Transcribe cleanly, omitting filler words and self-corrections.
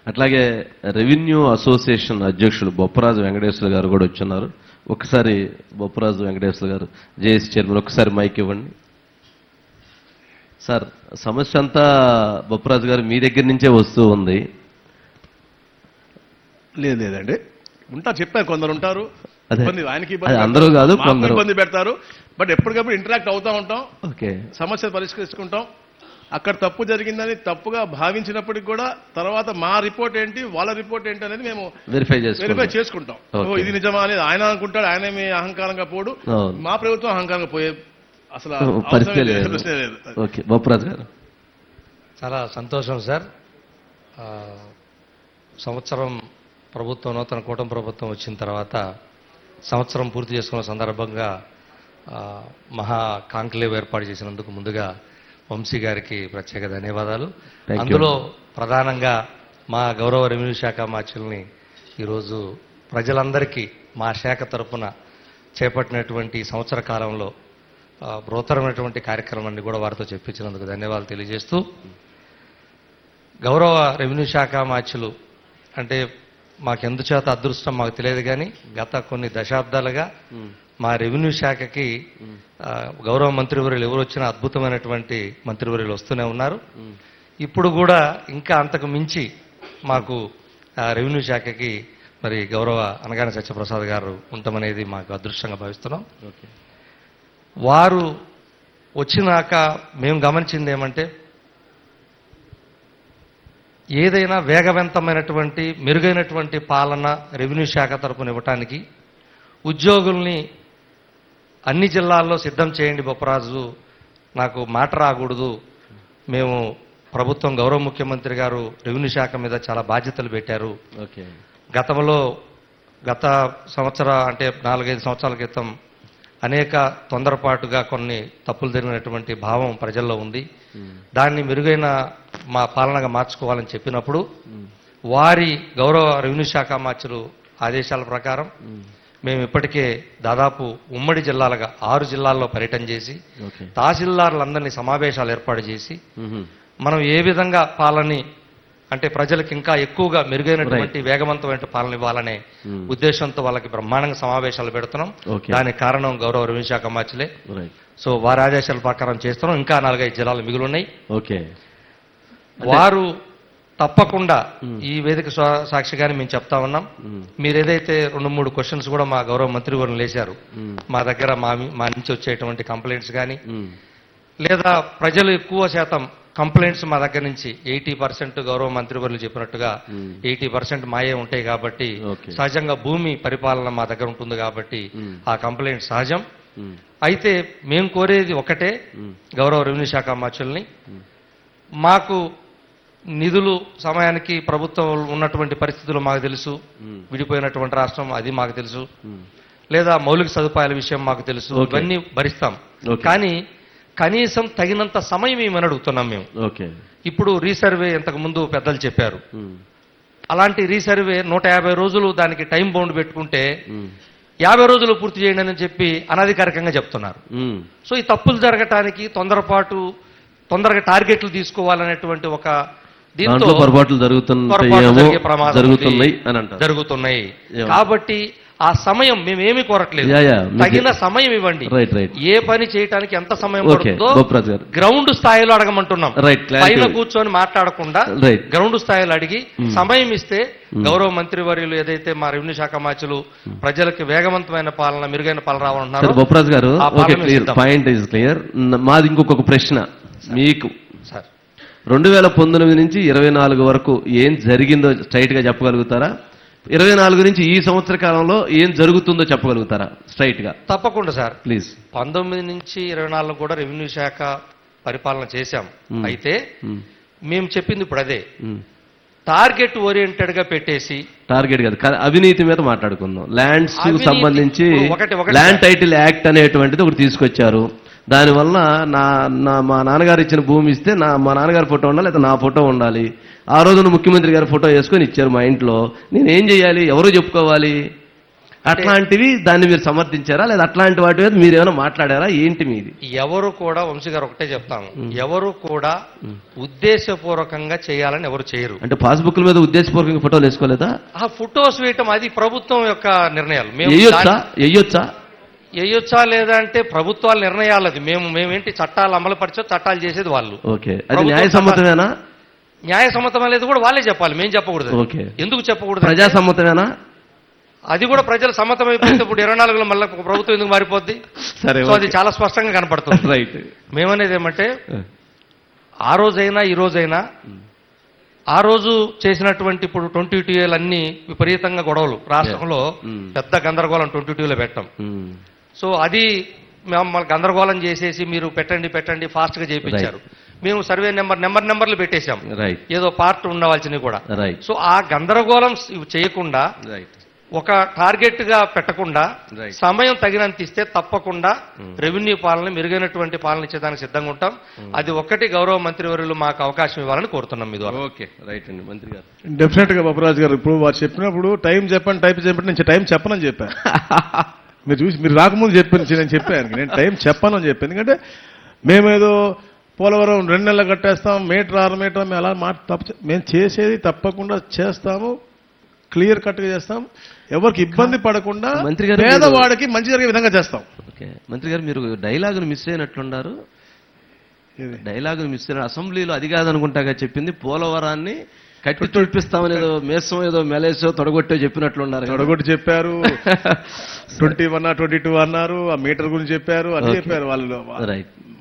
అట్లాగే revenue association అధ్యక్షులు బొప్పరాజు వెంకటేశ్వర గారు కూడా వచ్చున్నారు. ఒకసారి బొప్పరాజు వెంకటేశ్వర గారు, జేఏసీ చైర్మన్, ఒకసారి మైక్ ఇవ్వండి. సార్, సమస్య అంతా బొప్పరాజు గారు మీ దగ్గర నుంచే వస్తూ ఉంది. లేదండి, చెప్పాను, కొందరు ఉంటారు, ఆయనకి అందరూ కాదు, కొందరు ఇబ్బంది పెడతారు. బట్ ఎప్పటికప్పుడు ఇంటరాక్ట్ అవుతా ఉంటాం, ఓకే, సమస్య పరిష్కరించుకుంటాం. అక్కడ తప్పు జరిగిందని తప్పుగా భావించినప్పటికి కూడా తర్వాత మా రిపోర్ట్ ఏంటి, వాళ్ళ రిపోర్ట్ ఏంటి అనేది మేము వెరిఫై చేసుకుంటాం. ఇది నిజమా అనేది ఆయన అనుకుంటాడు, ఆయనే మీ అహంకారంగా పోడు, మా ప్రభుత్వం అహంకారంగా పోయే అసలు పరిస్థితి లేదు. ఓకే, బొప్పరాజు గారు. చాలా సంతోషం సార్. సంవత్సరం ప్రభుత్వం, నూతన కూటమి ప్రభుత్వం వచ్చిన తర్వాత సంవత్సరం పూర్తి చేసుకున్న సందర్భంగా మహా కాంక్లేవ్ ఏర్పాటు చేసినందుకు ముందుగా వంశీ గారికి ప్రత్యేక ధన్యవాదాలు. అందులో ప్రధానంగా మా గౌరవ రెవెన్యూ శాఖ మార్చుల్ని ఈరోజు ప్రజలందరికీ మా శాఖ తరఫున చేపట్టినటువంటి సంవత్సర కాలంలో బృహత్తరమైనటువంటి కార్యక్రమాన్ని కూడా వారితో చెప్పించినందుకు ధన్యవాదాలు తెలియజేస్తూ, గౌరవ రెవెన్యూ శాఖ మార్చులు అంటే మాకెందుచేత అదృష్టం మాకు తెలియదు, కానీ గత కొన్ని దశాబ్దాలుగా మా రెవెన్యూ శాఖకి గౌరవ మంత్రివర్యులు ఎవరు వచ్చినా అద్భుతమైనటువంటి మంత్రివర్యులు వస్తూనే ఉన్నారు. ఇప్పుడు కూడా ఇంకా అంతకు మించి మాకు రెవెన్యూ శాఖకి మరి గౌరవ అనగానే సత్యప్రసాద్ గారు ఉండటమనేది మాకు అదృష్టంగా భావిస్తున్నాం. వారు వచ్చినాక మేము గమనించింది ఏమంటే, ఏదైనా వేగవంతమైనటువంటి మెరుగైనటువంటి పాలన రెవెన్యూ శాఖ తరపున ఇవ్వటానికి ఉద్యోగుల్ని అన్ని జిల్లాల్లో సిద్ధం చేయండి బొప్పరాజు, నాకు మాట రాకూడదు, మేము ప్రభుత్వం గౌరవ ముఖ్యమంత్రి గారు రెవెన్యూ శాఖ మీద చాలా బాధ్యతలు పెట్టారు. గతంలో గత అంటే 4-5 సంవత్సరాల క్రితం అనేక తొందరపాటుగా కొన్ని తప్పులు జరిగినటువంటి భావం ప్రజల్లో ఉంది. దాన్ని మెరుగైన మా పాలనగా మార్చుకోవాలని చెప్పినప్పుడు వారి గౌరవ రెవెన్యూ శాఖ మార్చులు ఆదేశాల ప్రకారం మేము ఇప్పటికే దాదాపు ఉమ్మడి జిల్లాలుగా 6 జిల్లాల్లో పర్యటన చేసి తహసీల్దారులందరినీ సమావేశాలు ఏర్పాటు చేసి మనం ఏ విధంగా పాలనని అంటే ప్రజలకు ఇంకా ఎక్కువగా మెరుగైనటువంటి వేగవంతమైన పాలన ఇవ్వాలనే ఉద్దేశంతో వాళ్ళకి బ్రహ్మాండంగా సమావేశాలు పెడుతున్నాం. దానికి కారణం గౌరవ రెవెన్యూ శాఖ మార్చులే. సో వారి ఆదేశాల ప్రకారం చేస్తున్నాం. ఇంకా 4-5 జిల్లాలు మిగిలి ఉన్నాయి. వారు తప్పకుండా ఈ వేదిక సాక్షిగానే మేము చెప్తా ఉన్నాం. మీరు ఏదైతే 2-3 క్వశ్చన్స్ కూడా మా గౌరవ మంత్రి గారు లేచారు, మా దగ్గర మా నుంచి వచ్చేటువంటి కంప్లైంట్స్ కానీ లేదా ప్రజలు ఎక్కువ శాతం కంప్లైంట్స్ మా దగ్గర నుంచి 80% గౌరవ మంత్రివర్యులు చెప్పినట్టుగా 80% మాయే ఉంటాయి. కాబట్టి సహజంగా భూమి పరిపాలన మా దగ్గర ఉంటుంది కాబట్టి ఆ కంప్లైంట్ సహజం. అయితే మేము కోరేది ఒకటే, గౌరవ రెవెన్యూ శాఖ మార్చుల్ని, మాకు నిధులు సమయానికి ప్రభుత్వం ఉన్నటువంటి పరిస్థితులు మాకు తెలుసు, విడిపోయినటువంటి రాష్ట్రం అది మాకు తెలుసు, లేదా మౌలిక సదుపాయాల విషయం మాకు తెలుసు, ఇవన్నీ భరిస్తాం. కానీ కనీసం తగినంత సమయం ఏమని అడుగుతున్నాం మేము. ఇప్పుడు రీసర్వే ఇంతకు ముందు పెద్దలు చెప్పారు, అలాంటి రీసర్వే 150 రోజులు దానికి టైం బౌండ్ పెట్టుకుంటే 50 రోజులు పూర్తి చేయండి అని చెప్పి అనధికారికంగా చెప్తున్నారు. సో ఈ తప్పులు జరగటానికి తొందరగా టార్గెట్లు తీసుకోవాలనేటువంటి ఒక దీంతో పొరపాట్లు జరుగుతున్నాయి. కాబట్టి ఆ సమయం మేమేమి కోరట్లేదు, తగిన సమయం ఇవ్వండి. ఏ పని చేయడానికి ఎంత సమయం పడుతుందో గ్రౌండ్ స్థాయిలో అడగమంటున్నాం. పైన కూర్చొని మాట్లాడకుండా గ్రౌండ్ స్థాయిలో అడిగి సమయం ఇస్తే గౌరవ మంత్రి వర్యులు ఏదైతే మా రెవెన్యూ శాఖ మార్చులు ప్రజలకు వేగవంతమైన పాలన, మెరుగైన పాలన రావాలన్నారు. బొప్పరాజు గారు, పాయింట్ ఇస్ క్లియర్. మాది ఇంకొక ప్రశ్న మీకు. 2019 నుంచి 24 వరకు ఏం జరిగిందో స్ట్రైట్ గా చెప్పగలుగుతారా? 24 నుంచి ఈ సంవత్సర కాలంలో ఏం జరుగుతుందో చెప్పగలుగుతారా స్ట్రైట్ గా? తప్పకుండా సార్, ప్లీజ్. 19 నుంచి 24 కూడా రెవెన్యూ శాఖ పరిపాలన చేశాం. అయితే మేము చెప్పింది ఇప్పుడు అదే, టార్గెట్ ఓరియంటెడ్ గా పెట్టేసి, టార్గెట్ కాదు, అవినీతి మీద మాట్లాడుకుందాం. ల్యాండ్స్ కు సంబంధించి ల్యాండ్ టైటిల్ యాక్ట్ అనేటువంటిది ఒకటి తీసుకొచ్చారు. దానివల్ల మా నాన్నగారు ఇచ్చిన భూమి ఇస్తే మా నాన్నగారి ఫోటో ఉండాలి, లేదా నా ఫోటో ఉండాలి. ఆ రోజున ముఖ్యమంత్రి గారి ఫోటో వేసుకొని ఇచ్చారు మా ఇంట్లో. నేనేం చేయాలి? ఎవరు చెప్పుకోవాలి? అట్లాంటివి దాన్ని మీరు సమర్థించారా లేదా అట్లాంటి వాటి మీద మీరు ఏమైనా మాట్లాడారా ఏంటి మీది? ఎవరు కూడా వంశీ గారు ఒకటే చెప్తాము, ఎవరు కూడా ఉద్దేశపూర్వకంగా చేయాలని ఎవరు చేయరు. అంటే పాస్బుక్ల మీద ఉద్దేశపూర్వకంగా ఫోటోలు వేసుకోలేదా? ఆ ఫొటోస్ వేయటం అది ప్రభుత్వం యొక్క నిర్ణయాలు. వేయొచ్చా లేదా అంటే ప్రభుత్వాల నిర్ణయాలు. అది మేమేంటి చట్టాలు అమలు పరిచో చట్టాలు చేసేది వాళ్ళు. ఓకే, అది న్యాయసమ్మతమేనా? న్యాయసమ్మతం అనేది కూడా వాళ్ళే చెప్పాలి, మేము చెప్పకూడదు. ఓకే, ఎందుకు చెప్పకూడదు? ప్రజాసమ్మతమేనా? అది కూడా ప్రజలు సమ్మతం అయిపోతే ఇప్పుడు 24లో మళ్ళీ ప్రభుత్వం ఎందుకు మారిపోద్ది? సరే, సో అది చాలా స్పష్టంగా కనపడుతుంది. రైట్. మేమనేది ఏమంటే ఆ రోజైనా ఈ రోజైనా ఆ రోజు చేసినటువంటి ఇప్పుడు 22 అన్ని విపరీతంగా గొడవలు రాష్ట్రంలో పెద్ద గందరగోళం 22లో పెట్టాం. సో అది మేము గందరగోళం చేసేసి మీరు పెట్టండి ఫాస్ట్ గా చేయించారు. మేము సర్వే నెంబర్లు పెట్టేశాం, ఏదో పార్ట్ ఉండవలసినవి కూడా. సో ఆ గందరగోళం చేయకుండా ఒక టార్గెట్ గా పెట్టకుండా సమయం తగినంత ఇస్తే తప్పకుండా రెవెన్యూ పాలన మెరుగైనటువంటి పాలన ఇచ్చేదానికి సిద్ధంగా ఉంటాం. అది ఒక్కటి గౌరవ మంత్రివర్యులు మాకు అవకాశం ఇవ్వాలని కోరుతున్నాం మీ ద్వారా. ఓకే, రైట్ అండి. మంత్రి గారు డెఫినెట్ గా బాబురాజు గారు ఇప్పుడు వారు చెప్పినప్పుడు టైం చెప్పండి నేను టైం చెప్పనని చెప్పాను. మీరు రాకముందు నేను చెప్పాను నేను టైం చెప్పానని చెప్పాను. ఎందుకంటే మేమేదో పోలవరం 2 నెలలు కట్టేస్తాం, మీటర్ 6 మీటర్ మేము అలా మేము చేసేది తప్పకుండా చేస్తాము, క్లియర్ కట్ గా చేస్తాం, ఎవరికి ఇబ్బంది పడకుండా పేదవాడికి మంచి జరిగే విధంగా చేస్తాం. ఓకే, మంత్రి గారు మీరు డైలాగును మిస్ అయినట్లున్నారు. డైలాగును మిస్ అయిన అసెంబ్లీలో అది కాదనుకుంటాగా చెప్పింది, పోలవరాన్ని కట్టి చూపిస్తామనేదో మేసం ఏదో మెలేసో తొడగొట్టో చెప్పినట్లున్నారు. తొడగొట్టి చెప్పారు, 21 22 అన్నారు, ఆ మీటర్ గురించి చెప్పారు, అని చెప్పారు వాళ్ళు. రైట్.